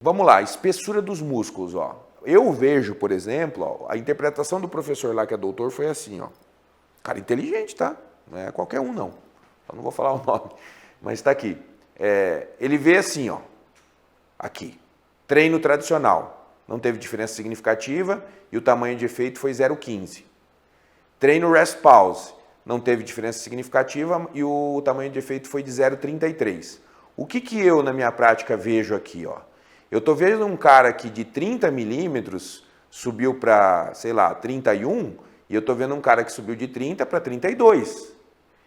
Vamos lá, espessura dos músculos, ó. Eu vejo, por exemplo, ó, a interpretação do professor lá que é doutor foi assim, ó. Cara inteligente, tá? Não é qualquer um, não. Eu não vou falar o nome, mas está aqui. Ele vê assim, ó. Aqui. Treino tradicional. Não teve diferença significativa e o tamanho de efeito foi 0,15. Treino rest pause. Não teve diferença significativa e o tamanho de efeito foi de 0,33. O que eu, na minha prática, vejo aqui, ó? Eu estou vendo um cara que de 30 milímetros subiu para, sei lá, 31, e eu estou vendo um cara que subiu de 30 para 32.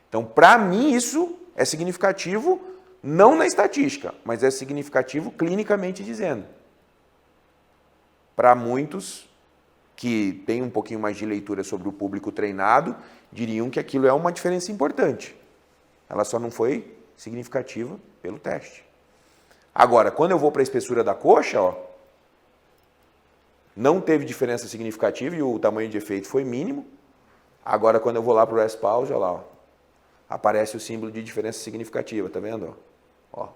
Então, para mim, isso é significativo, não na estatística, mas é significativo clinicamente dizendo. Para muitos que têm um pouquinho mais de leitura sobre o público treinado, diriam que aquilo é uma diferença importante. Ela só não foi significativa pelo teste. Agora, quando eu vou para a espessura da coxa, ó, não teve diferença significativa e o tamanho de efeito foi mínimo. Agora, quando eu vou lá para o rest pause, olha lá, ó, aparece o símbolo de diferença significativa, tá vendo? Ó.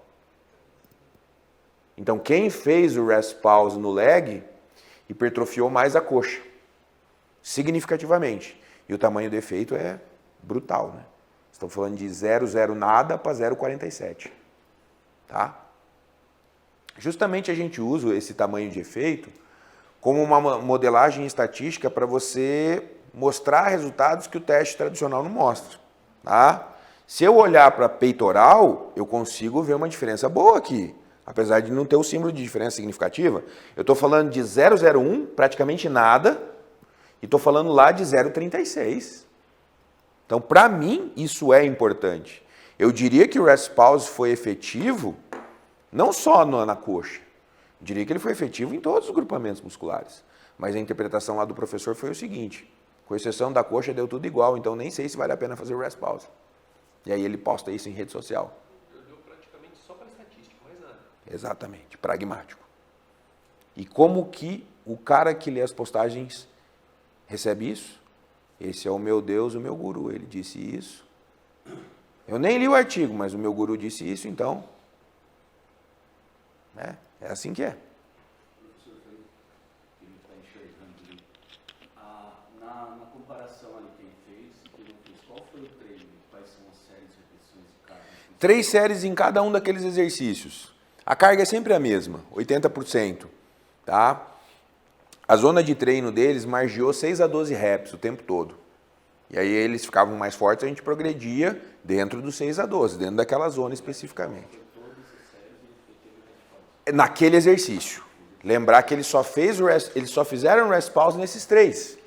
Então, quem fez o rest pause no leg hipertrofiou mais a coxa, significativamente. E o tamanho do efeito é brutal, né? Estamos falando de 0,0 nada para 0,47, tá? Justamente a gente usa esse tamanho de efeito como uma modelagem estatística para você mostrar resultados que o teste tradicional não mostra. Tá? Se eu olhar para peitoral, eu consigo ver uma diferença boa aqui, apesar de não ter o símbolo de diferença significativa. Eu estou falando de 0,01, praticamente nada, e estou falando lá de 0,36. Então, para mim, isso é importante. Eu diria que o rest pause foi efetivo não só na coxa, eu diria que ele foi efetivo em todos os grupamentos musculares. Mas a interpretação lá do professor foi o seguinte, com exceção da coxa deu tudo igual, então nem sei se vale a pena fazer o rest pause. E aí ele posta isso em rede social. Deu praticamente só para estatística, mais nada. Exatamente, pragmático. E como que o cara que lê as postagens recebe isso? Esse é o meu Deus, o meu guru, ele disse isso. Eu nem li o artigo, mas o meu guru disse isso, então... É assim que é. Professor, ele está enxergando ali. Na comparação ali, quem fez e quem não fez, qual foi o treino? Quais são as séries, repetições de cada? 3 séries em cada um daqueles exercícios. A carga é sempre a mesma, 80%. Tá? A zona de treino deles margeou 6 a 12 reps o tempo todo. E aí eles ficavam mais fortes, a gente progredia dentro dos 6 a 12, dentro daquela zona especificamente. Naquele exercício. Lembrar que eles só fizeram rest pause nesses 3.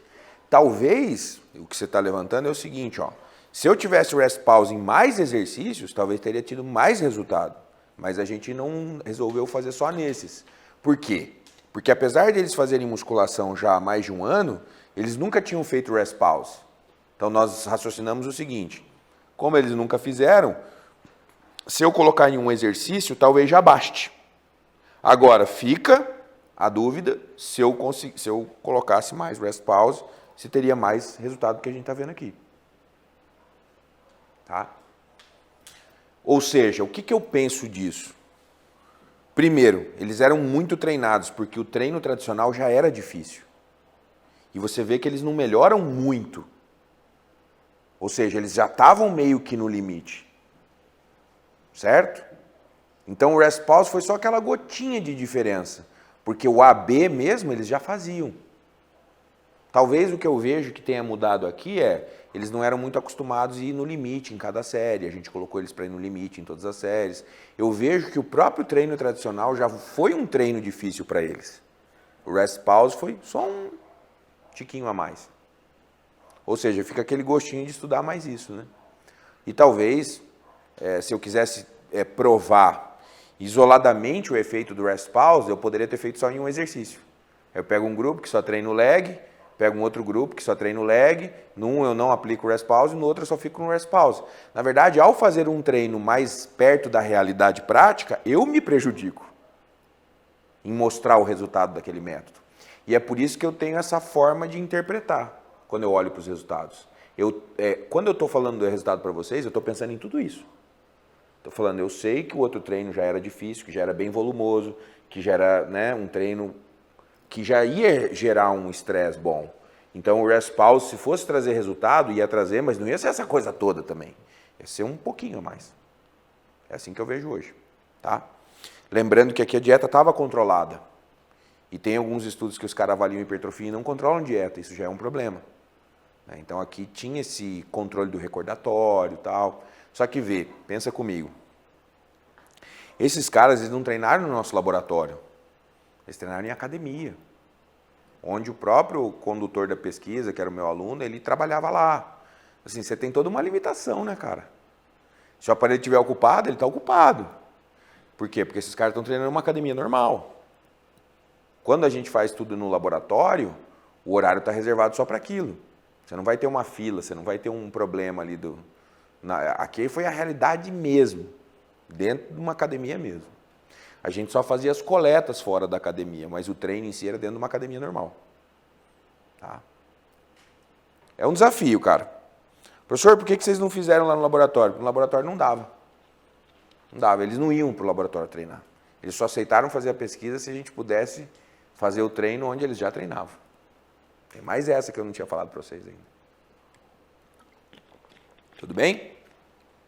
Talvez, o que você está levantando é o seguinte, ó. Se eu tivesse rest pause em mais exercícios, talvez teria tido mais resultado. Mas a gente não resolveu fazer só nesses. Por quê? Porque apesar de eles fazerem musculação já há mais de um ano, eles nunca tinham feito rest pause. Então nós raciocinamos o seguinte, como eles nunca fizeram, se eu colocar em um exercício, talvez já baste. Agora, fica a dúvida se eu colocasse mais rest pause, se teria mais resultado que a gente está vendo aqui. Tá? Ou seja, o que eu penso disso? Primeiro, eles eram muito treinados, porque o treino tradicional já era difícil. E você vê que eles não melhoram muito. Ou seja, eles já estavam meio que no limite. Certo? Então o rest pause foi só aquela gotinha de diferença, porque o AB mesmo eles já faziam. Talvez o que eu vejo que tenha mudado aqui eles não eram muito acostumados a ir no limite em cada série, a gente colocou eles para ir no limite em todas as séries. Eu vejo que o próprio treino tradicional já foi um treino difícil para eles. O rest pause foi só um tiquinho a mais. Ou seja, fica aquele gostinho de estudar mais isso, né? E talvez, se eu quisesse provar isoladamente o efeito do rest pause, eu poderia ter feito só em um exercício. Eu pego um grupo que só treina o leg, pego um outro grupo que só treina o leg, num eu não aplico o rest pause, no outro eu só fico no rest pause. Na verdade, ao fazer um treino mais perto da realidade prática, eu me prejudico em mostrar o resultado daquele método. E é por isso que eu tenho essa forma de interpretar quando eu olho para os resultados. Quando eu estou falando do resultado para vocês, eu estou pensando em tudo isso. Estou falando, eu sei que o outro treino já era difícil, que já era bem volumoso, que já era, né, um treino que já ia gerar um estresse bom. Então o rest pause, se fosse trazer resultado, ia trazer, mas não ia ser essa coisa toda também. Ia ser um pouquinho a mais. É assim que eu vejo hoje, tá? Lembrando que aqui a dieta estava controlada. E tem alguns estudos que os caras avaliam hipertrofia e não controlam dieta, isso já é um problema. Então aqui tinha esse controle do recordatório e tal. Só que vê, pensa comigo. Esses caras, eles não treinaram no nosso laboratório. Eles treinaram em academia. Onde o próprio condutor da pesquisa, que era o meu aluno, ele trabalhava lá. Assim, você tem toda uma limitação, né, cara? Se o aparelho estiver ocupado, ele está ocupado. Por quê? Porque esses caras estão treinando em uma academia normal. Quando a gente faz tudo no laboratório, o horário está reservado só para aquilo. Você não vai ter uma fila, você não vai ter um problema ali do... Aqui foi a realidade mesmo, dentro de uma academia mesmo. A gente só fazia as coletas fora da academia, mas o treino em si era dentro de uma academia normal. Tá? É um desafio, cara. Professor, por que vocês não fizeram lá no laboratório? Porque no laboratório não dava. Não dava, eles não iam para o laboratório treinar. Eles só aceitaram fazer a pesquisa se a gente pudesse fazer o treino onde eles já treinavam. Tem mais essa que eu não tinha falado para vocês ainda. Tudo bem?